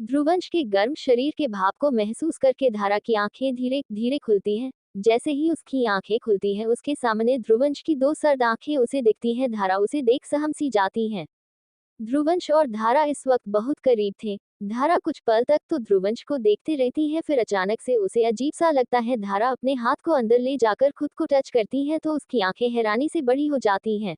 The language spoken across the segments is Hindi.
ध्रुवंश के गर्म शरीर के भाप को महसूस करके धारा की आंखें धीरे धीरे खुलती हैं। जैसे ही उसकी आंखें खुलती हैं, उसके सामने ध्रुवंश की दो सर्द आंखें उसे दिखती हैं। धारा उसे देख सहम सी जाती है। ध्रुवंश और धारा इस वक्त बहुत करीब थे। धारा कुछ पल तक तो ध्रुवंश को देखती रहती है, फिर अचानक से उसे अजीब सा लगता है। धारा अपने हाथ को अंदर ले जाकर खुद को टच करती है तो उसकी आंखें हैरानी से बड़ी हो जाती हैं।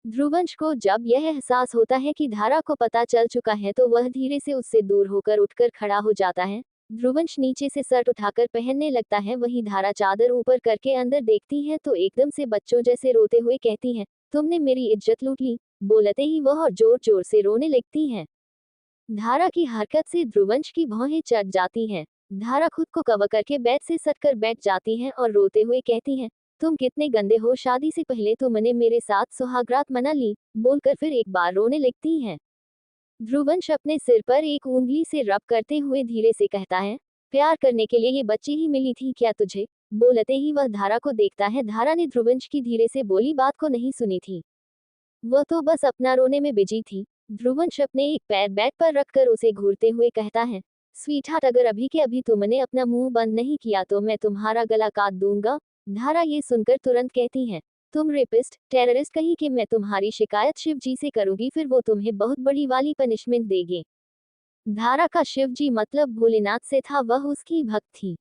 ध्रुवंश को जब यह एहसास होता है कि धारा को पता चल चुका है तो वह धीरे से उससे दूर होकर उठकर खड़ा हो जाता है। ध्रुवंश नीचे से शर्ट उठाकर पहनने लगता है, वहीं धारा चादर ऊपर करके अंदर देखती है तो एकदम से बच्चों जैसे रोते हुए कहती है, तुमने मेरी इज्जत लूट ली। बोलते ही वह और जोर जोर से रोने लगती है। धारा की हरकत से ध्रुवंश की भौहें चढ़ जाती हैं। धारा खुद को कवर करके बेड से सटकर बैठ जाती है और रोते हुए कहती है, तुम कितने गंदे हो, शादी से पहले तुमने मेरे साथ सुहागरात मना ली। बोलकर फिर एक बार रोने लगती हैं। ध्रुवंश अपने सिर पर एक उंगली से रब करते हुए धीरे से कहता है, प्यार करने के लिए ये बच्ची ही मिली थी क्या तुझे। बोलते ही वह धारा को देखता है। धारा ने ध्रुवंश की धीरे से बोली बात को नहीं सुनी थी। वह तो बस अपना रोने में बिजी थी। ध्रुवंश अपने एक पैर बेड पर रखकर उसे घूरते हुए कहता है, स्वीटहार्ट, अगर अभी के अभी तुमने अपना मुंह बंद नहीं किया तो मैं तुम्हारा गला काट दूंगा। धारा ये सुनकर तुरंत कहती है, तुम रेपिस्ट टेररिस्ट कहीं कि मैं तुम्हारी शिकायत शिव जी से करूंगी, फिर वो तुम्हें बहुत बड़ी वाली पनिशमेंट देंगे। धारा का शिव जी मतलब भोलेनाथ से था, वह उसकी भक्त थी।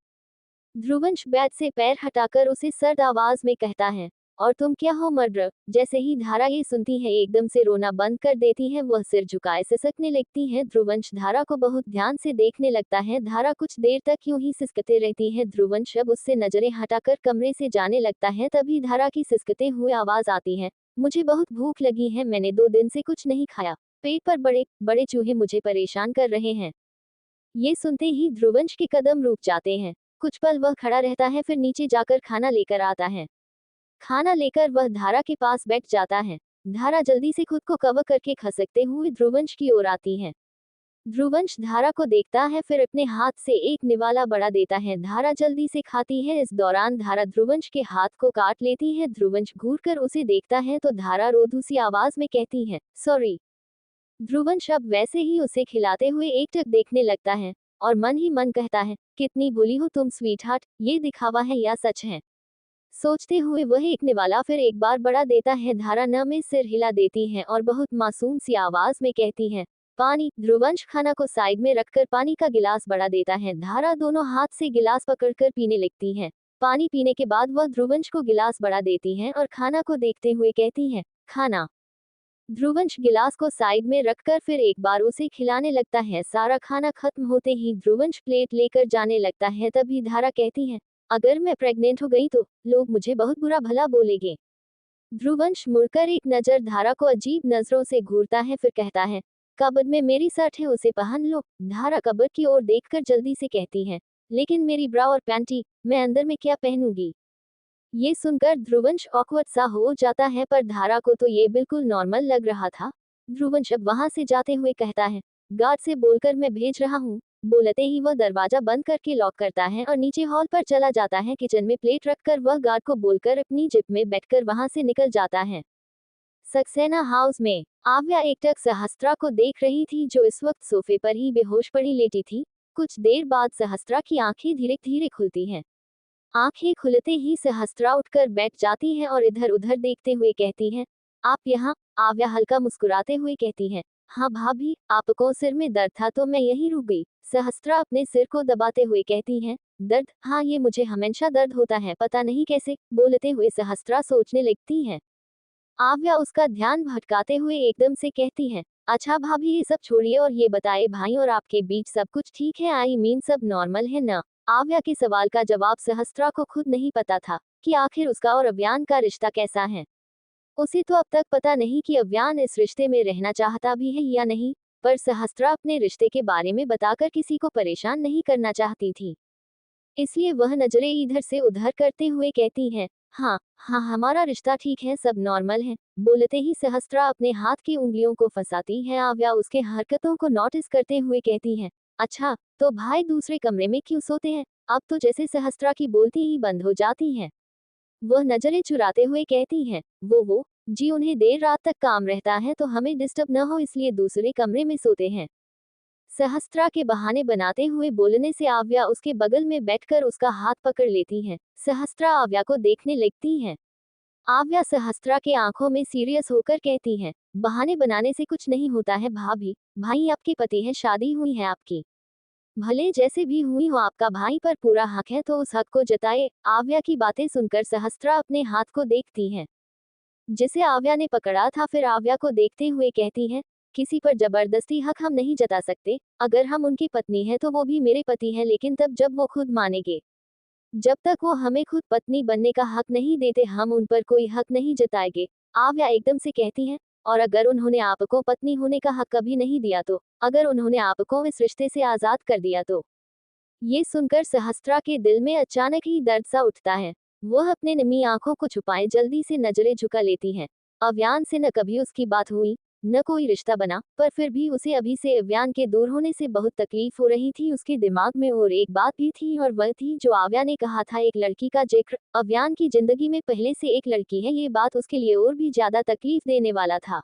ध्रुवंश बेड से पैर हटाकर उसे सर्द आवाज में कहता है, और तुम क्या हो मर्डर। जैसे ही धारा ये सुनती है एकदम से रोना बंद कर देती है, वह सिर झुकाए सिसकने लगती है। ध्रुवंश धारा को बहुत ध्यान से देखने लगता है। धारा कुछ देर तक यूं ही सिसकते रहती है। ध्रुवंश अब उससे नजरें हटाकर कमरे से जाने लगता है। तभी धारा की सिसकते हुए आवाज आती है, मुझे बहुत भूख लगी है, मैंने 2 दिन से कुछ नहीं खाया। पेट पर बड़े बड़े चूहे मुझे परेशान कर रहे हैं। ये सुनते ही ध्रुवंश के कदम रुक जाते हैं। कुछ पल वह खड़ा रहता है, फिर नीचे जाकर खाना लेकर आता है। खाना लेकर वह धारा के पास बैठ जाता है। धारा जल्दी से खुद को कवर करके खसकते हुए ध्रुवंश की ओर आती है। ध्रुवंश धारा को देखता है, फिर अपने हाथ से एक निवाला बढ़ा देता है। धारा जल्दी से खाती है। इस दौरान धारा ध्रुवंश के हाथ को काट लेती है। ध्रुवंश घूरकर उसे देखता है तो धारा रोधू सी आवाज में कहती है, सॉरी। ध्रुवंश अब वैसे ही उसे खिलाते हुए एकटक देखने लगता है और मन ही मन कहता है, कितनी भोली हो तुम स्वीटहार्ट, ये दिखावा है या सच है। सोचते हुए वह एक निवाला फिर एक बार बढ़ा देता है। धारा न में सिर हिला देती है और बहुत मासूम सी आवाज में कहती है, पानी। ध्रुवंश खाना को साइड में रखकर पानी का गिलास बढ़ा देता है। धारा दोनों हाथ से गिलास पकड़कर पीने लगती है। पानी पीने के बाद वह ध्रुवंश को गिलास बढ़ा देती है और खाना को देखते हुए कहती है, खाना। ध्रुवंश गिलास को साइड में रखकर फिर एक बार उसे खिलाने लगता है। सारा खाना खत्म होते ही ध्रुवंश प्लेट लेकर जाने लगता है। तभी धारा कहती है, अगर मैं प्रेग्नेंट हो गई तो लोग मुझे बहुत बुरा भला बोलेंगे। ध्रुवंश मुड़कर एक नजर धारा को अजीब नजरों से घूरता है, फिर कहता है, कबर्ड में मेरी शर्ट है, उसे पहन लो। धारा कबर्ड की ओर देखकर जल्दी से कहती है, लेकिन मेरी ब्रा और पैंटी, मैं अंदर में क्या पहनूंगी। ये सुनकर ध्रुवंश ऑकवर्ड सा हो जाता है, पर धारा को तो ये बिल्कुल नॉर्मल लग रहा था। ध्रुवंश अब वहां से जाते हुए कहता है, गार्ड से बोलकर मैं भेज रहा हूँ। बोलते ही वह दरवाजा बंद करके लॉक करता है और नीचे हॉल पर चला जाता है। किचन में प्लेट रखकर वह गार्ड को बोलकर अपनी जिप में बैठकर वहां से निकल जाता है। सक्सेना हाउस में आव्या एकटक सहस्त्रा को देख रही थी, जो इस वक्त सोफे पर ही बेहोश पड़ी लेटी थी। कुछ देर बाद सहस्त्रा की आंखें धीरे धीरे खुलती हैं। आंखें खुलते ही सहस्त्रा उठकर बैठ जाती है और इधर उधर देखते हुए कहती है, आप यहाँ। आव्या हल्का मुस्कुराते हुए कहती है, हाँ भाभी, आपको सिर में दर्द था तो मैं यहीं रुक गई। सहस्त्रा अपने सिर को दबाते हुए कहती है, दर्द, हाँ ये मुझे हमेशा दर्द होता है, पता नहीं कैसे। बोलते हुए सहस्त्रा सोचने लगती है। आव्या उसका ध्यान भटकाते हुए एकदम से कहती है, अच्छा भाभी, ये सब छोड़िए और ये बताए भाई और आपके बीच सब कुछ ठीक है, आई मीन सब नॉर्मल है ना। आव्या के सवाल का जवाब सहस्त्रा को खुद नहीं पता था कि आखिर उसका और अव्यान का रिश्ता कैसा है। उसे तो अब तक पता नहीं कि अव्यान इस रिश्ते में रहना चाहता भी है या नहीं, पर सहस्त्रा अपने रिश्ते के बारे में बताकर किसी को परेशान नहीं करना चाहती थी। इसलिए वह नजरें इधर से उधर करते हुए कहती है, हाँ हाँ, हमारा रिश्ता ठीक है, सब नॉर्मल है। बोलते ही सहस्त्रा अपने हाथ की उंगलियों को फंसाती है। आव्या उसके हरकतों को नोटिस करते हुए कहती है, अच्छा तो भाई दूसरे कमरे में क्यों सोते हैं। अब तो जैसे सहस्त्रा की बोलती ही बंद हो जाती है। वह नजरें चुराते हुए कहती है, वो जी, उन्हें देर रात तक काम रहता है तो हमें डिस्टर्ब न हो इसलिए दूसरे कमरे में सोते हैं। सहस्त्रा के बहाने बनाते हुए बोलने से आव्या उसके बगल में बैठकर उसका हाथ पकड़ लेती है। सहस्त्रा आव्या को देखने लगती है। आव्या सहस्त्रा के आंखों में सीरियस होकर कहती है, बहाने बनाने से कुछ नहीं होता है भाभी, भाई आपके पति है, शादी हुई है आपकी। भले जैसे भी हुई हो आपका भाई पर पूरा हक है तो उस हक को जताए। आव्या की बातें सुनकर सहस्त्रा अपने हाथ को देखती है जिसे आव्या ने पकड़ा था, फिर आव्या को देखते हुए कहती है, किसी पर जबरदस्ती हक हम नहीं जता सकते। अगर हम उनकी पत्नी है तो वो भी मेरे पति है, लेकिन तब जब वो खुद मानेंगे। जब तक वो हमें खुद पत्नी बनने का हक नहीं देते हम उन पर कोई हक नहीं जताएंगे। आव्या एकदम से कहती है, और अगर उन्होंने आपको पत्नी होने का हक कभी नहीं दिया तो, अगर उन्होंने आपको इस रिश्ते से आजाद कर दिया तो। ये सुनकर सहस्त्रा के दिल में अचानक ही दर्द सा उठता है। वह अपने नमी आंखों को छुपाए जल्दी से नजरें झुका लेती है। अव्यान से न कभी उसकी बात हुई, न कोई रिश्ता बना, पर फिर भी उसे अभी से अव्यान के दूर होने से बहुत तकलीफ हो रही थी। उसके दिमाग में और एक बात भी थी, और वह थी जो आव्या ने कहा था, एक लड़की का जिक्र। अव्यान की जिंदगी में पहले से एक लड़की है, ये बात उसके लिए और भी ज्यादा तकलीफ देने वाला था।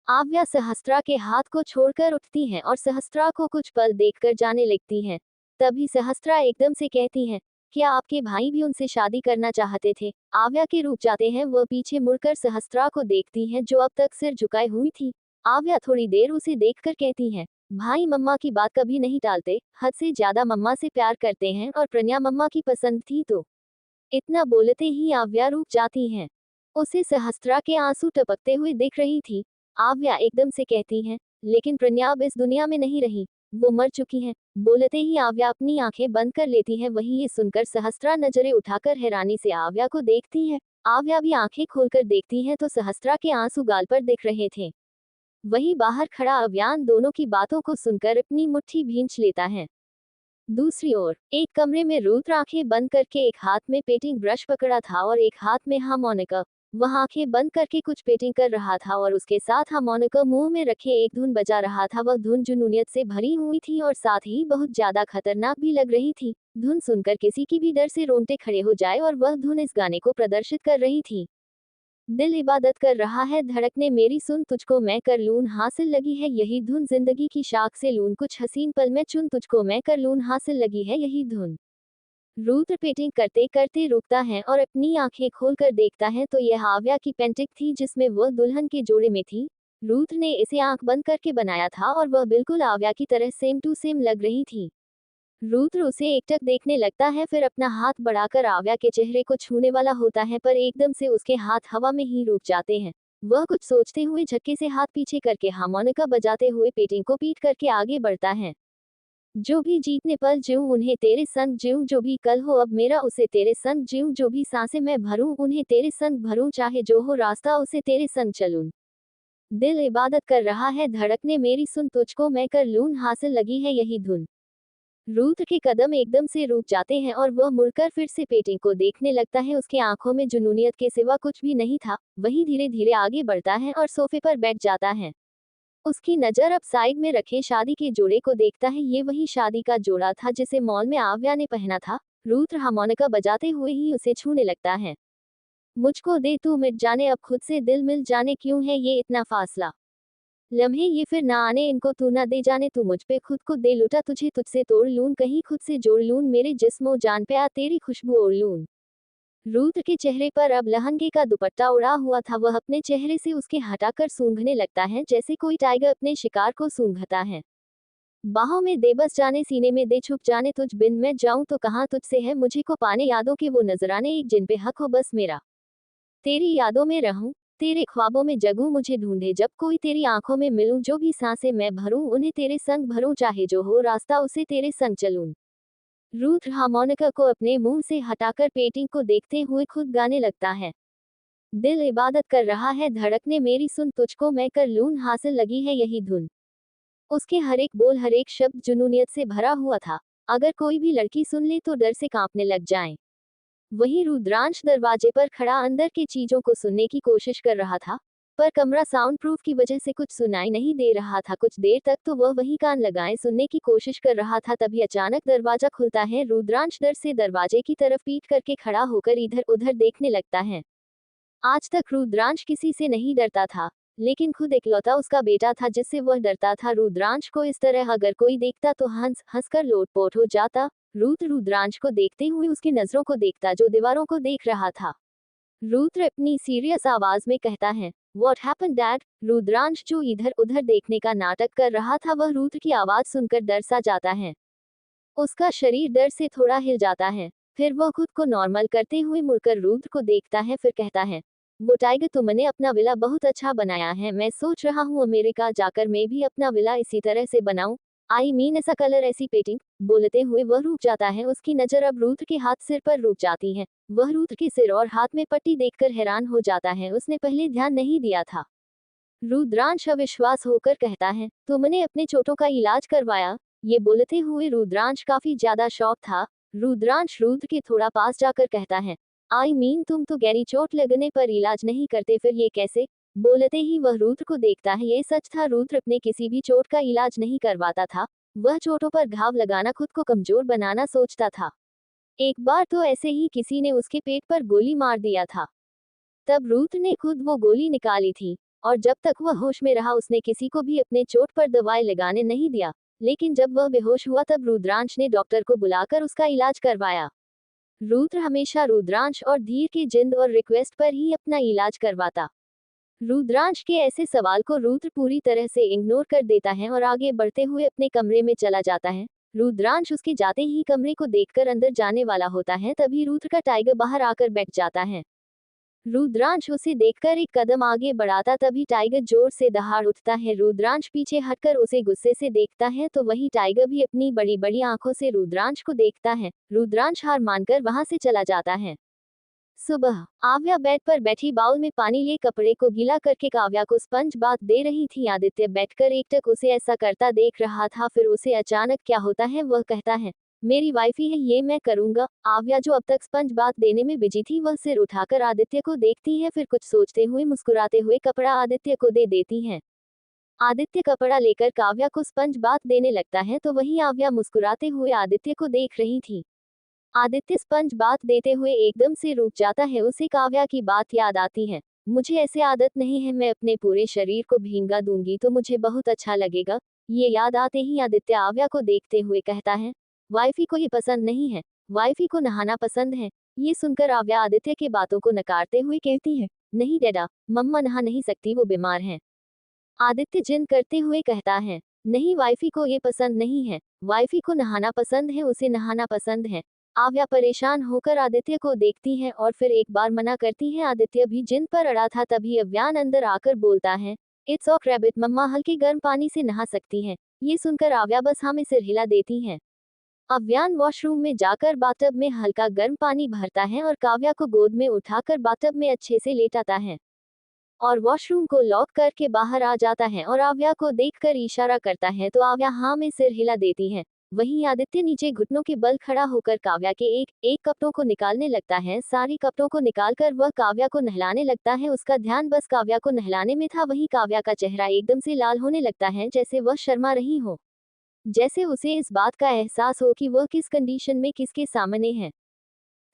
आव्या सहस्त्रा के हाथ को छोड़कर उठती है और सहस्त्रा को कुछ पल देखकर जाने लगती है। तभी सहस्त्रा एकदम से कहती है, क्या आपके भाई भी उनसे शादी करना चाहते थे? आव्या के रुक जाते हैं। वह पीछे मुड़कर सहस्त्रा को देखती है जो अब तक सिर झुकाए हुई थी। आव्या थोड़ी देर उसे देखकर कहती है, भाई मम्मा की बात कभी नहीं टालते, हद से ज्यादा मम्मा से प्यार करते हैं और प्रज्ञा मम्मा की पसंद थी तो। इतना बोलते ही आव्या रुक जाती है। उसे सहस्त्रा के आंसू टपकते हुए दिख रही थी। आव्या एकदम से कहती है, लेकिन प्रज्ञा अब इस दुनिया में नहीं रही, वो मर चुकी है। बोलते ही आव्या अपनी आंखें बंद कर लेती है। वहीं ये सुनकर सहस्त्रा नजरें उठाकर हैरानी से आव्या को देखती है। आव्या भी आंखें खोलकर देखती है तो सहस्त्रा के आंसू गाल पर दिख रहे थे। वहीं बाहर खड़ा अव्यान दोनों की बातों को सुनकर अपनी मुट्ठी भींच लेता है। दूसरी ओर एक कमरे में रुद्र आंखें बंद करके एक हाथ में पेंटिंग ब्रश पकड़ा था और एक हाथ में हार्मोनिका। वह आंखें बंद करके कुछ पेंटिंग कर रहा था और उसके साथ हार्मोनिका मुंह में रखे एक धुन बजा रहा था। वह धुन जुनूनियत से भरी हुई थी और साथ ही बहुत ज्यादा खतरनाक भी लग रही थी। धुन सुनकर किसी की भी डर से रोंगटे खड़े हो जाए, और वह धुन इस गाने को प्रदर्शित कर रही थी। दिल इबादत कर रहा है, धड़कने मेरी सुन, तुझको मैं कर लूं हासिल लगी है यही धुन, जिंदगी की शाख से लूं कुछ हसीन पल में चुन, तुझको मैं कर लूं हासिल लगी है यही धुन। रुद्र पेंटिंग करते करते रुकता है और अपनी आंखें खोलकर देखता है तो यह आव्या की पेंटिंग थी जिसमें वह दुल्हन के जोड़े में थी। रुद्र ने इसे आंख बंद करके बनाया था और वह बिल्कुल आव्या की तरह सेम टू सेम लग रही थी। रुद्र उसे एकटक देखने लगता है, फिर अपना हाथ बढ़ाकर आव्या के चेहरे को छूने वाला होता है, पर एकदम से उसके हाथ हवा में ही रुक जाते हैं। वह कुछ सोचते हुए झटके से हाथ पीछे करके हार्मोनिका बजाते हुए पेंटिंग को पीट करके आगे बढ़ता है। जो भी जीतने पल जीऊं उन्हें तेरे संग जीऊं, जो भी कल हो अब मेरा उसे तेरे संग जीऊं, जो भी सांसें मैं भरूं उन्हें तेरे संग भरूं, चाहे जो हो रास्ता उसे तेरे संग चलूं। दिल इबादत कर रहा है, धड़कने मेरी सुन, तुझको मैं कर लूं हासिल लगी है यही धुन। रुद्र के कदम एकदम से रुक जाते हैं और वह मुड़कर फिर से पेंटिंग को देखने लगता है। उसके आंखों में जुनूनियत के सिवा कुछ भी नहीं था। वही धीरे धीरे आगे बढ़ता है और सोफे पर बैठ जाता है। उसकी नजर अब साइड में रखे शादी के जोड़े को देखता है। ये वही शादी का जोड़ा था जिसे मॉल में आव्या ने पहना था। रुद्र हार्मोनिका बजाते हुए ही उसे छूने लगता है। मुझको दे तू मिट जाने, अब खुद से दिल मिल जाने, क्यों है ये इतना फासला, लम्हे ये फिर ना आने, इनको तू ना दे जाने, तू मुझ पे खुद को दे लुटा, तुझे तुझसे तोड़ लूं, कहीं खुद से जोड़ लूं, मेरे जिस्मो जान पे आ तेरी खुशबू ओढ़ लूं। रुद्र के चेहरे पर अब लहंगे का दुपट्टा उड़ा हुआ था। वह अपने चेहरे से उसके हटाकर सूंघने लगता है जैसे कोई टाइगर अपने शिकार को सूंघता है। बाहों में दे बस जाने, सीने में दे छुप जाने, तुझ बिन मैं जाऊं तो कहां तुझसे है मुझे को पाने, यादों के वो नजराने एक जिन पे हक हो बस मेरा, तेरी यादों में रहूं, तेरे ख्वाबों में जगूं, मुझे ढूंढे जब कोई तेरी आंखों में मिलूं, जो भी सांसें मैं भरूं उन्हें तेरे संग भरूं, चाहे जो हो रास्ता उसे तेरे संग चलूं। रुद्र हार्मोनिका को अपने मुंह से हटाकर पेंटिंग को देखते हुए खुद गाने लगता है। दिल इबादत कर रहा है, धड़कने मेरी सुन, तुझको मैं कर लूं हासिल लगी है यही धुन। उसके हर एक बोल हर एक शब्द जुनूनियत से भरा हुआ था। अगर कोई भी लड़की सुन ले तो डर से कांपने लग जाए। वहीं रुद्रांश दरवाजे पर खड़ा अंदर की चीजों को सुनने की कोशिश कर रहा था, पर कमरा साउंड प्रूफ की वजह से कुछ सुनाई नहीं दे रहा था। कुछ देर तक तो वह वहीं कान लगाए सुनने की कोशिश कर रहा था, तभी अचानक दरवाजा खुलता है। रुद्रांश डर से दरवाजे की तरफ पीठ करके खड़ा होकर इधर उधर देखने लगता है। आज तक रुद्रांश किसी से नहीं डरता था, लेकिन खुद इकलौता उसका बेटा था जिससे वह डरता था। रुद्रांश को इस तरह अगर कोई देखता तो हंस हंसकर लोटपोट हो जाता। रुद्र रुद्रांश को देखते हुए उसकी नजरों को देखता जो दीवारों को देख रहा था। रुद्र अपनी सीरियस आवाज में कहता है, What happened डैड? रुद्रांश जो इधर उधर देखने का नाटक कर रहा था वह रुद्र की आवाज सुनकर डर सा जाता है। उसका शरीर डर से थोड़ा हिल जाता है। फिर वह खुद को नॉर्मल करते हुए मुड़कर रुद्र को देखता है, फिर कहता है, वो टाइगर तुमने अपना विला बहुत अच्छा बनाया है। मैं सोच रहा हूँ अमेरिका जाकर मैं भी अपना विला इसी तरह से बनाऊं। आई मीन ऐसा कलर ऐसी पेंटिंग। बोलते हुए वह रुक जाता है। उसकी नजर अब रुद्र के हाथ सिर पर रुक जाती है। वह रुद्र के सिर और हाथ में पट्टी देखकर हैरान हो जाता है। उसने पहले ध्यान नहीं दिया था। रुद्रांश अविश्वास होकर कहता है, तुमने अपने चोटों का इलाज करवाया? ये बोलते हुए रुद्रांश काफी ज्यादा शॉक था। रुद्रांश रुद्र के थोड़ा पास जाकर कहता है, आई मीन तुम तो गहरी चोट लगने पर इलाज नहीं करते, फिर ये कैसे? बोलते ही वह रुद्र को देखता है। ये सच था, रुद्र अपने किसी भी चोट का इलाज नहीं करवाता था। वह चोटों पर घाव लगाना खुद को कमजोर बनाना सोचता था। एक बार तो ऐसे ही किसी ने उसके पेट पर गोली मार दिया था। तब रुद्र ने खुद वो गोली निकाली थी और जब तक वह होश में रहा उसने किसी को भी अपने चोट पर दवाई लगाने नहीं दिया। लेकिन जब वह बेहोश हुआ तब रुद्रांश ने डॉक्टर को बुलाकर उसका इलाज करवाया। रुद्र हमेशा रुद्रांश और धीर की जिद और रिक्वेस्ट पर ही अपना इलाज करवाता। रुद्रांश के ऐसे सवाल को रुद्र पूरी तरह से इग्नोर कर देता है और आगे बढ़ते हुए अपने कमरे में चला जाता है। रुद्रांश उसके जाते ही कमरे को देखकर अंदर जाने वाला होता है, तभी रुद्र का टाइगर बाहर आकर बैठ जाता है। रुद्रांश उसे देखकर एक कदम आगे बढ़ाता तभी टाइगर जोर से दहाड़ उठता है। रुद्रांश पीछे हटकर उसे गुस्से से देखता है तो वही टाइगर भी अपनी बड़ी बड़ी आंखों से रुद्रांश को देखता है। रुद्रांश हार मानकर वहां से चला जाता है। सुबह आव्या बेड पर बैठी बाउल में पानी लिए कपड़े को गीला करके काव्या को स्पंज बाथ दे रही थी। आदित्य बैठकर एकटक उसे ऐसा करता देख रहा था। फिर उसे अचानक क्या होता है, वह कहता है, मेरी वाइफी है, ये मैं करूंगा। आव्या जो अब तक स्पंज बाथ देने में बिजी थी वह सिर उठाकर आदित्य को देखती है, फिर कुछ सोचते हुए मुस्कुराते हुए कपड़ा आदित्य को दे देती है। आदित्य कपड़ा लेकर काव्या को स्पंज बाथ देने लगता है तो वही आव्या मुस्कुराते हुए आदित्य को देख रही थी। आदित्य स्पंज बाथ देते हुए एकदम से रुक जाता है। उसे काव्या की बात याद आती है। मुझे ऐसे आदत नहीं है, मैं अपने पूरे शरीर को भींगा दूंगी तो मुझे बहुत अच्छा लगेगा। ये याद आते ही आदित्य आव्या को देखते हुए कहता है, वाइफी को ये पसंद नहीं है, वाइफी को नहाना पसंद है। ये सुनकर आव्या आदित्य के बातों को नकारते हुए कहती है, नहीं डैडा, मम्मा नहा नहीं सकती, वो बीमार हैं। आदित्य जिद करते हुए कहता है, नहीं वाइफी को ये पसंद नहीं है, वाइफी को नहाना पसंद है, उसे नहाना पसंद है। आव्या परेशान होकर आदित्य को देखती है और फिर एक बार मना करती है। आदित्य भी जिद पर अड़ा था तभी अव्यान अंदर आकर बोलता है, इट्स ऑक रैबिट, मम्मा हल्के गर्म पानी से नहा सकती हैं। ये सुनकर आव्या बस हाँ में सिर हिला देती है। अव्यान वॉशरूम में जाकर बाथटब में हल्का गर्म पानी भरता है और काव्या को गोद में उठाकर बाथटब में अच्छे से लेटाता है और वॉशरूम को लॉक करके बाहर आ जाता है और आव्या को देखकर इशारा करता है तो आव्या हाँ में सिर हिला देती है। वहीं आदित्य नीचे घुटनों के बल खड़ा होकर काव्या के एक एक कपड़ों को निकालने लगता है। सारी कपड़ों को निकालकर वह काव्या को नहलाने लगता है। उसका ध्यान बस काव्या को नहलाने में था। वहीं काव्या का चेहरा एकदम से लाल होने लगता है, जैसे वह शर्मा रही हो, जैसे उसे इस बात का एहसास हो कि वह किस कंडीशन में किसके सामने है।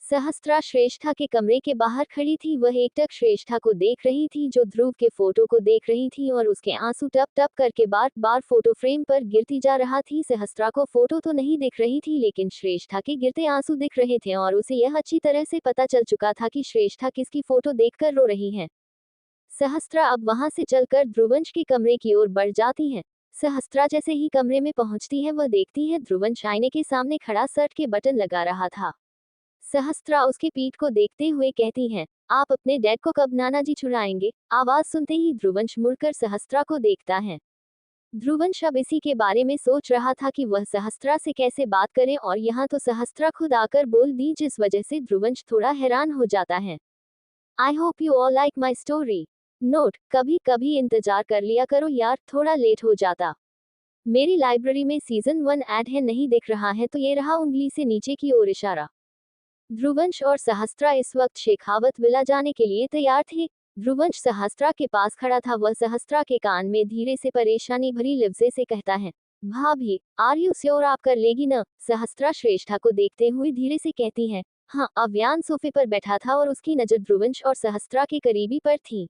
सहस्त्रा श्रेष्ठा के कमरे के बाहर खड़ी थी। वह एकटक श्रेष्ठा को देख रही थी जो ध्रुव के फोटो को देख रही थी और उसके आंसू टप टप करके बार बार फोटो फ्रेम पर गिरती जा रहा थी। सहस्त्रा को फोटो तो नहीं दिख रही थी लेकिन श्रेष्ठा के गिरते आंसू दिख रहे थे और उसे यह अच्छी तरह से पता चल चुका था कि श्रेष्ठा किसकी फोटो देखकर रो रही है। सहस्त्रा अब वहां से चलकर ध्रुवंश के कमरे की ओर बढ़ जाती है। सहस्त्रा जैसे ही कमरे में पहुंचती है वह देखती है ध्रुवंश आईने के सामने खड़ा शर्ट के बटन लगा रहा था। सहस्त्रा उसके पीठ को देखते हुए कहती है, आप अपने डैड को कब नाना जी छुड़ाएंगे? आवाज सुनते ही ध्रुवंश मुड़कर सहस्त्रा को देखता है। ध्रुवंश अब इसी के बारे में सोच रहा था कि वह सहस्त्रा से कैसे बात करे और यहाँ तो सहस्त्रा खुद आकर बोल दी, जिस वजह से ध्रुवंश थोड़ा हैरान हो जाता है। I hope you all like my story. Note, कभी कभी इंतजार कर लिया करो यार, थोड़ा लेट हो जाता। मेरी लाइब्रेरी में सीजन 1 ऐड है, नहीं दिख रहा है तो ये रहा उंगली से नीचे की ओर इशारा। ध्रुवंश और सहस्त्रा इस वक्त शेखावत विला जाने के लिए तैयार थे। ध्रुवंश सहस्त्रा के पास खड़ा था। वह सहस्त्रा के कान में धीरे से परेशानी भरी लफ्जे से कहता है, भाभी आर यू श्योर, आप कर लेगी न? सहस्त्रा श्रेष्ठा को देखते हुए धीरे से कहती है, हाँ। अव्यान सोफे पर बैठा था और उसकी नजर ध्रुवंश और सहस्त्रा के करीबी पर थी।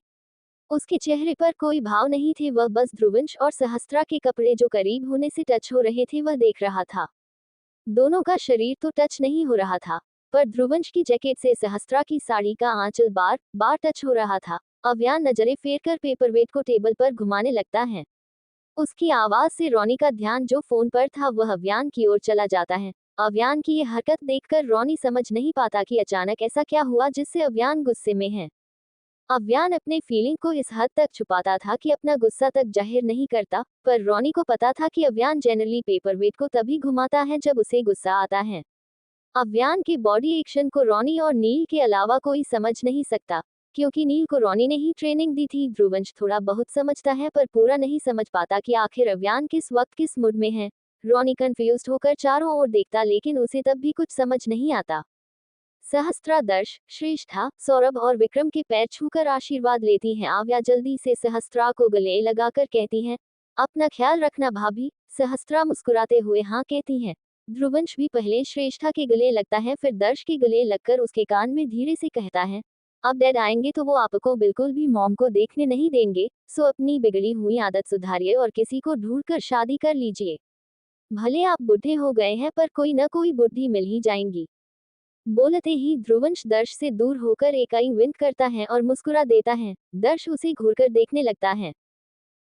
उसके चेहरे पर कोई भाव नहीं थे, वह बस ध्रुवंश और सहस्त्रा के कपड़े जो करीब होने से टच हो रहे थे वह देख रहा था। दोनों का शरीर तो टच नहीं हो रहा था, पर ध्रुवंश की जैकेट से सहस्त्रा की साड़ी का आंचल बार बार टच हो रहा था। अव्यान नजरें फेरकर पेपरवेट को टेबल पर घुमाने लगता है। उसकी आवाज से रोनी का ध्यान जो फोन पर था वह अव्यान की ओर चला जाता है। अव्यान की यह हरकत देखकर रोनी समझ नहीं पाता कि अचानक ऐसा क्या हुआ जिससे अव्यान गुस्से में है। अव्यान अपने फीलिंग को इस हद तक छुपाता था कि अपना गुस्सा तक जाहिर नहीं करता, पर रोनी को पता था कि अव्यान जनरली पेपरवेट को तभी घुमाता है जब उसे गुस्सा आता है। अव्यान के बॉडी एक्शन को रोनी और नील के अलावा कोई समझ नहीं सकता, क्योंकि नील को रोनी ने ही ट्रेनिंग दी थी। ध्रुवंश थोड़ा बहुत समझता है पर पूरा नहीं समझ पाता कि आखिर अव्यान किस वक्त किस मूड में है। रोनी कंफ्यूज्ड होकर चारों ओर देखता, लेकिन उसे तब भी कुछ समझ नहीं आता। सहस्त्रा, दर्श, श्रेष्ठा, सौरभ और विक्रम के पैर छूकर आशीर्वाद लेती हैं। आव्या जल्दी से सहस्त्रा को गले लगाकर कहती हैं, अपना ख्याल रखना भाभी। सहस्त्रा मुस्कुराते हुए हाँ कहती हैं। ध्रुवंश भी पहले श्रेष्ठा के गले लगता है, फिर दर्श के गले लगकर उसके कान में धीरे से कहता है, अब डैड आएंगे तो वो आपको बिल्कुल भी मॉम को देखने नहीं देंगे, सो अपनी बिगड़ी हुई आदत सुधारिए और किसी को ढूंढकर शादी कर लीजिए। भले आप बूढ़े हो गए हैं पर कोई न कोई बुद्धि मिल ही जाएंगी। बोलते ही ध्रुवंश दर्श से दूर होकर एकाई विंक करता है और मुस्कुरा देता है। दर्श उसे घूरकर देखने लगता है।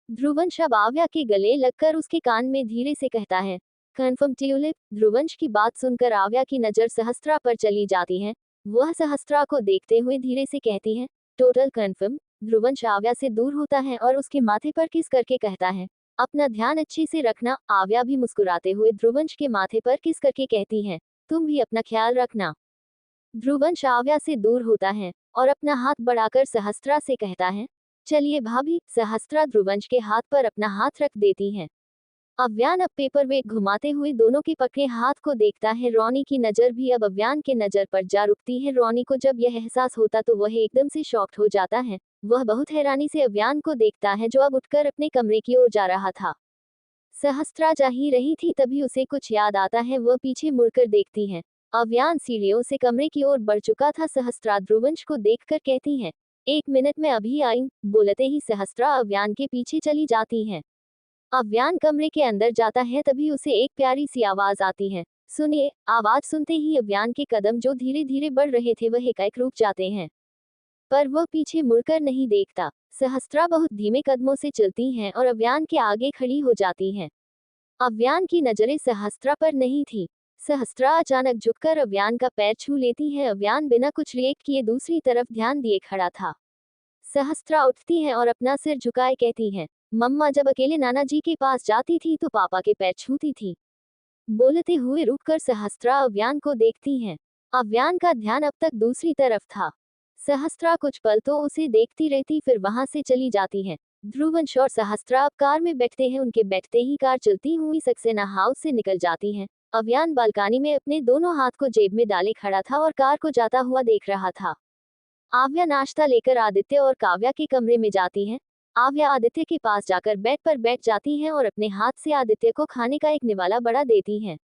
ध्रुवंश अब आव्या के गले लगकर उसके कान में धीरे से कहता है, कन्फर्म ट्यूलिप। ध्रुवंश की बात सुनकर आव्या की नजर सहस्त्रा पर चली जाती है। वह सहस्त्रा को देखते हुए धीरे से कहती है, टोटल कन्फर्म। ध्रुवंश आव्या से दूर होता है और उसके माथे पर किस करके कहता है, अपना ध्यान अच्छे से रखना। आव्या भी मुस्कुराते हुए ध्रुवंश के माथे पर किस करके कहती है, तुम भी अपना ख्याल रखना। ध्रुवंश आव्या से दूर होता है और अपना हाथ बढ़ाकर सहस्त्रा से कहता है, चलिए भाभी। सहस्त्रा ध्रुवंश के हाथ पर अपना हाथ रख देती है। अव्यान अब पेपरवेट घुमाते हुए दोनों के पकड़े हाथ को देखता है। रोनी की नजर भी अब अव्यान के नजर पर जा रुकती है। रोनी को जब यह एहसास होता तो वह एकदम से शॉक्ड हो जाता है। वह बहुत हैरानी से अव्यान को देखता है जो अब उठकर अपने कमरे की ओर जा रहा था। सहस्त्रा जा ही रही थी तभी उसे कुछ याद आता है। वह पीछे मुड़कर देखती है। अव्यान सीढ़ियों से कमरे की ओर बढ़ चुका था। सहस्त्रा ध्रुवंश को देखकर कहती है, एक मिनट में अभी आई। बोलते ही सहस्त्रा अव्यान के पीछे चली जाती है। अव्यान कमरे के अंदर जाता है तभी उसे एक प्यारी सी आवाज आती है। सुनिए। आवाज सुनते ही अव्यान के कदम जो धीरे धीरे बढ़ रहे थे वह एकाएक रुक जाते हैं, पर वह पीछे मुड़कर नहीं देखता। सहस्त्रा बहुत धीमे कदमों से चलती हैं और अव्यान के आगे खड़ी हो जाती हैं। अव्यान की नजरें सहस्त्रा पर नहीं थी। सहस्त्रा अचानक झुककर अव्यान का पैर छू लेती है। अव्यान बिना कुछ रिएक्ट किए दूसरी तरफ ध्यान दिए खड़ा था। सहस्त्रा उठती है और अपना सिर झुकाए कहती है, मम्मा जब अकेले नाना जी के पास जाती थी तो पापा के पैर छूती थी। बोलते हुए रुककर सहस्त्रा अव्यान को देखती है। अव्यान का ध्यान अब तक दूसरी तरफ था। सहस्त्रा कुछ पल तो उसे देखती रहती, फिर वहां से चली जाती है। ध्रुवंश और सहस्त्रा अब कार में बैठते हैं। उनके बैठते ही कार चलती हुई सक्सेना हाउस से निकल जाती है। अव्यान बालकनी में अपने दोनों हाथ को जेब में डाले खड़ा था और कार को जाता हुआ देख रहा था। आव्या नाश्ता लेकर आदित्य और काव्या के कमरे में जाती है। आव्या आदित्य के पास जाकर बेड पर बैठ जाती है और अपने हाथ से आदित्य को खाने का एक निवाला बड़ा देती है।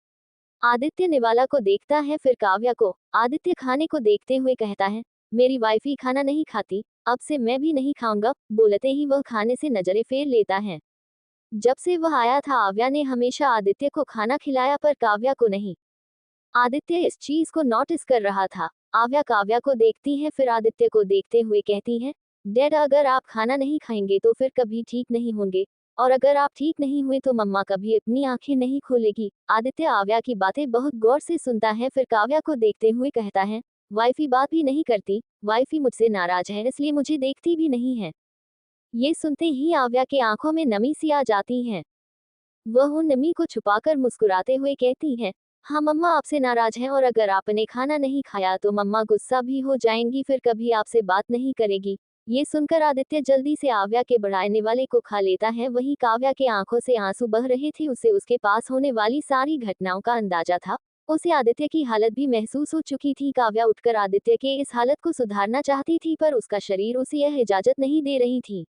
आदित्य निवाला को देखता है, फिर काव्या को। आदित्य खाने को देखते हुए कहता है, मेरी वाइफी खाना नहीं खाती, अब से मैं भी नहीं खाऊंगा। बोलते ही वह खाने से नजरें फेर लेता है। जब से वह आया था आव्या ने हमेशा आदित्य को खाना खिलाया पर काव्या को नहीं। आदित्य इस चीज को नोटिस कर रहा था। आव्या काव्या को देखती है, फिर आदित्य को देखते हुए कहती है, डैड अगर आप खाना नहीं खाएंगे तो फिर कभी ठीक नहीं होंगे, और अगर आप ठीक नहीं हुए तो मम्मा कभी अपनी आंखें नहीं खोलेगी। आदित्य आव्या की बातें बहुत गौर से सुनता है, फिर काव्या को देखते हुए कहता है, वाइफी बात भी नहीं करती, वाइफी मुझसे नाराज है इसलिए मुझे देखती भी नहीं है। ये सुनते ही आव्या के आंखों में नमी सी आ जाती है। वह उन नमी को छुपाकर मुस्कुराते हुए कहती है, हाँ मम्मा आपसे नाराज हैं और अगर आपने खाना नहीं खाया तो मम्मा गुस्सा भी हो जाएंगी, फिर कभी आपसे बात नहीं करेगी। ये सुनकर आदित्य जल्दी से आव्या के बढ़ाने वाले को खा लेता है। वही काव्या के आंखों से आंसू बह रहे थे। उसे उसके पास होने वाली सारी घटनाओं का अंदाजा था। उसे आदित्य की हालत भी महसूस हो चुकी थी। काव्या उठकर आदित्य के इस हालत को सुधारना चाहती थी पर उसका शरीर उसे यह इजाजत नहीं दे रही थी।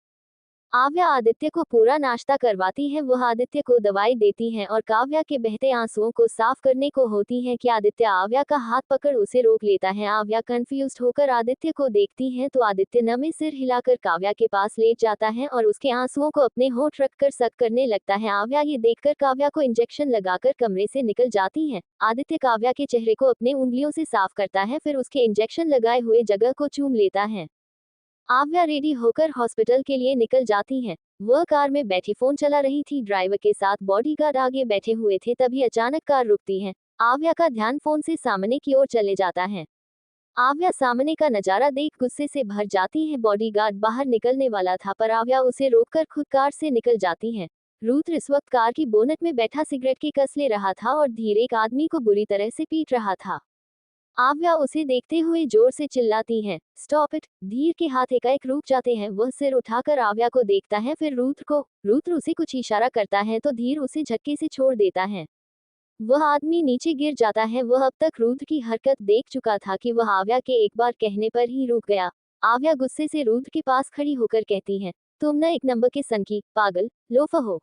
आव्या आदित्य को पूरा नाश्ता करवाती है, वह आदित्य को दवाई देती है और काव्या के बहते आंसुओं को साफ करने को होती है कि आदित्य आव्या का हाथ पकड़ उसे रोक लेता है। आव्या कंफ्यूज्ड होकर आदित्य को देखती है तो आदित्य नमे सिर हिलाकर काव्या के पास लेट जाता है और उसके आंसुओं को अपने होंठ रखकर सक करने लगता है। आव्या ये देखकर काव्या को इंजेक्शन लगाकर कमरे से निकल जाती है। आदित्य काव्या के चेहरे को अपने उंगलियों से साफ करता है, फिर उसके इंजेक्शन लगाए हुए जगह को चूम लेता है। आव्या रेडी होकर हॉस्पिटल के लिए निकल जाती है। वह कार में बैठी फोन चला रही थी, ड्राइवर के साथ बॉडीगार्ड आगे बैठे हुए थे। तभी अचानक कार रुकती है। आव्या का ध्यान फोन से सामने की ओर चले जाता है। आव्या सामने का नजारा देख गुस्से से भर जाती है। बॉडीगार्ड बाहर निकलने वाला था पर आव्या उसे रोककर खुद कार से निकल जाती है। रुद्र इस वक्त कार की बोनट में बैठा सिगरेट की कस ले रहा था और धीर एक आदमी को बुरी तरह से पीट रहा था। आव्या उसे देखते हुए जोर से चिल्लाती है, स्टॉप इट। धीर के हाथ एकाएक रुक जाते हैं। वह सिर उठाकर आव्या को देखता है, फिर रुद्र को। रुद्र उसे कुछ इशारा करता है तो धीर उसे झटके से छोड़ देता है। वह आदमी नीचे गिर जाता है। वह अब तक रुद्र की हरकत देख चुका था कि वह आव्या के एक बार कहने पर ही रुक गया। आव्या गुस्से से रुद्र के पास खड़ी होकर कहती है, तुम न एक नंबर के सनकी पागल लोफर हो।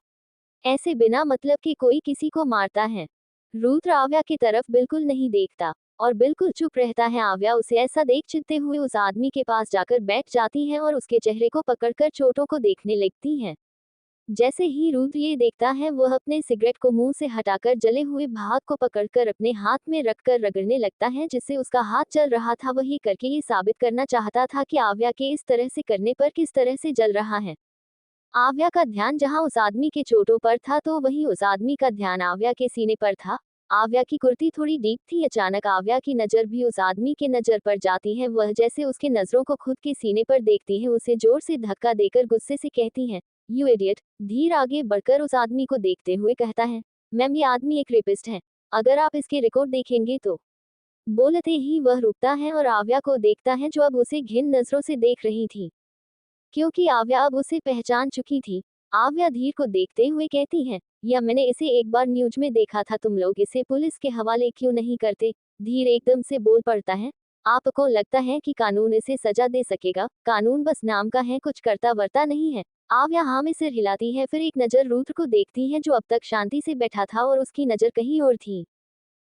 ऐसे बिना मतलब के कोई किसी को मारता है। रुद्र आव्या की तरफ बिल्कुल नहीं देखता और बिल्कुल चुप रहता है। आव्या उसे ऐसा देख चिढ़ते हुए उस आदमी के पास जाकर बैठ जाती है और उसके चेहरे को पकड़कर चोटों को देखने लगती है। जैसे ही रुद्र ये देखता है, वह अपने सिगरेट को मुंह से हटाकर जले हुए भाग को पकड़कर अपने हाथ में रखकर रगड़ने लगता है, जिससे उसका हाथ जल रहा था। वही करके ये साबित करना चाहता था कि आव्या के इस तरह से करने पर किस तरह से जल रहा है। आव्या का ध्यान जहां उस आदमी के चोटों पर था तो वहीं उस आदमी का ध्यान आव्या के सीने पर था। आव्या की कुर्ती थोड़ी डीप थी। अचानक आव्या की नजर भी उस आदमी के नजर पर जाती है। वह जैसे उसके नजरों को खुद के सीने पर देखती है, उसे जोर से धक्का देकर गुस्से से कहती है, यू इडियट। धीर आगे बढ़कर उस आदमी को देखते हुए कहता है, मैम ये आदमी एक रेपिस्ट है, अगर आप इसके रिकॉर्ड देखेंगे तो। बोलते ही वह रुकता है और आव्या को देखता है, जो अब उसे घिन नजरों से देख रही थी। क्योंकि आव्या अब उसे पहचान चुकी थी। आव्या धीर को देखते हुए कहती है, या मैंने इसे एक बार न्यूज में देखा था, तुम लोग इसे पुलिस के हवाले क्यों नहीं करते। धीर एकदम से बोल पड़ता है, आपको लगता है कि कानून इसे सजा दे सकेगा। कानून बस नाम का है, कुछ करता वर्ता नहीं है। आव्या हाँ में सिर हिलाती है, फिर एक नजर रुद्र को देखती है, जो अब तक शांति से बैठा था और उसकी नजर कहीं और थी।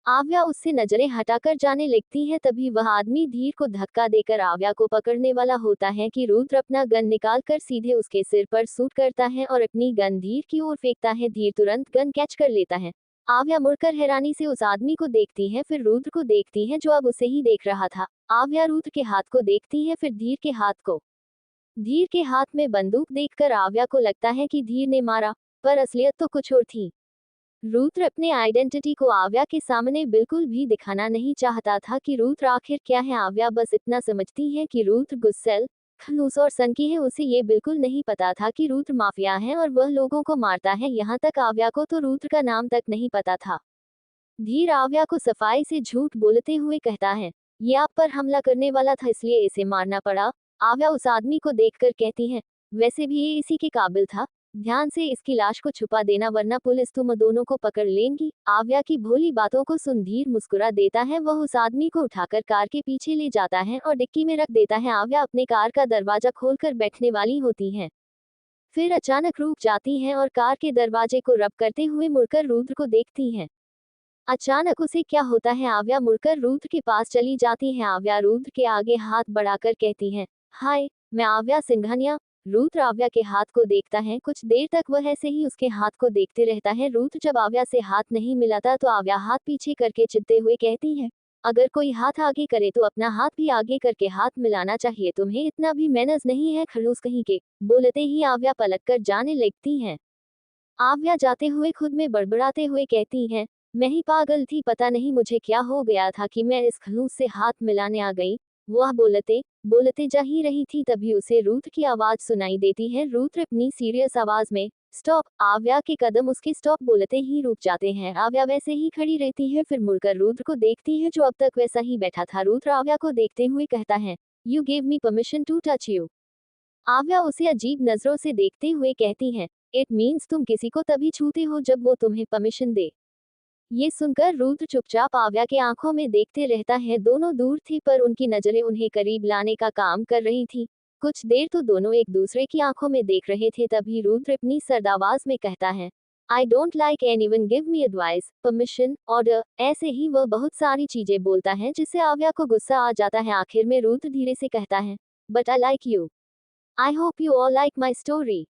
आव्या उससे नजरें हटाकर जाने लगती है। तभी वह आदमी धीर को धक्का देकर आव्या को पकड़ने वाला होता है कि रुद्र अपना गन निकालकर सीधे उसके सिर पर शूट करता है और अपनी गन धीर की ओर फेंकता है। धीर तुरंत गन कैच कर लेता है। आव्या मुड़कर हैरानी से उस आदमी को देखती है, फिर रुद्र को देखती है, जो अब उसे ही देख रहा था। आव्या रुद्र के हाथ को देखती है, फिर धीर के हाथ को। धीर के हाथ में बंदूक देखकर आव्या को लगता है कि धीर ने मारा, पर असलियत तो कुछ और थी। रुद्र अपने आइडेंटिटी को आव्या के सामने बिल्कुल भी दिखाना नहीं चाहता था कि रुद्र आखिर क्या है। आव्या बस इतना समझती है कि रुद्र गुस्सैल, खड़ूस और सनकी है। उसे ये बिल्कुल नहीं पता था कि रुद्र माफिया है और वह लोगों को मारता है। यहाँ तक आव्या को तो रुद्र का नाम तक नहीं पता था। धीर आव्या को सफाई से झूठ बोलते हुए कहता है, ये आप पर हमला करने वाला था इसलिए इसे मारना पड़ा। आव्या उस आदमी को देखकर कहती है, वैसे भी ये इसी के काबिल था। ध्यान से इसकी लाश को छुपा देना, वरना पुलिस तुम दोनों को पकड़ लेंगी। आव्या की भोली बातों को सुन धीर मुस्कुरा देता है। वह उस आदमी को उठाकर कार के पीछे ले जाता है और डिक्की में रख देता है। आव्या अपने कार का दरवाजा खोलकर बैठने वाली होती है, फिर अचानक रुक जाती है और कार के दरवाजे को रब करते हुए मुड़कर रुद्र को देखती है। अचानक उसे क्या होता है, आव्या मुड़कर रुद्र के पास चली जाती है। आव्या रुद्र के आगे हाथ बढ़ाकर कहती है, हाय, मैं आव्या सिंघानिया। रुद्र आव्या के हाथ को देखता है। कुछ देर तक वह ऐसे ही उसके हाथ को देखते रहता है। रुद्र जब आव्या से हाथ नहीं मिलाता तो आव्या हाथ पीछे करके चिढ़ते हुए कहती है, अगर कोई हाथ आगे करे तो अपना हाथ भी आगे करके हाथ मिलाना चाहिए, तुम्हें इतना भी मैनर्स नहीं है, खड़ूस कहीं के। बोलते ही आव्या पलटकर जाने लगती है। आव्या जाते हुए खुद में बड़बड़ाते हुए कहती है, मैं ही पागल थी, पता नहीं मुझे क्या हो गया था कि मैं इस खड़ूस से हाथ मिलाने आ गई। वह बोलते बोलते जा ही रही थी, तभी उसे रुद्र की आवाज सुनाई देती है। रुद्र अपनी सीरियस आवाज में, स्टॉप। आव्या के कदम उसके स्टॉप बोलते ही रुक जाते हैं। आव्या वैसे ही खड़ी रहती है, फिर मुड़कर रुद्र को देखती है, जो अब तक वैसा ही बैठा था। रुद्र आव्या को देखते हुए कहता है, you gave me permission to touch you. Aavya उसे अजीब नजरों से देखते हुए कहती है, इट मीन्स तुम किसी को तभी छूते हो जब वो तुम्हें परमिशन दे। ये सुनकर रुद्र चुपचाप आव्या के आंखों में देखते रहता है। दोनों दूर थे पर उनकी नजरें उन्हें करीब लाने का काम कर रही थी। कुछ देर तो दोनों एक दूसरे की आंखों में देख रहे थे, तभी रुद्र अपनी सर्द आवाज में कहता है, I don't like anyone give me advice, permission, order. ऐसे ही वह बहुत सारी चीजें बोलता है जिससे आव्या को गुस्सा आ जाता है। आखिर में रुद्र धीरे से कहता है, but I like you. I hope you all like my story.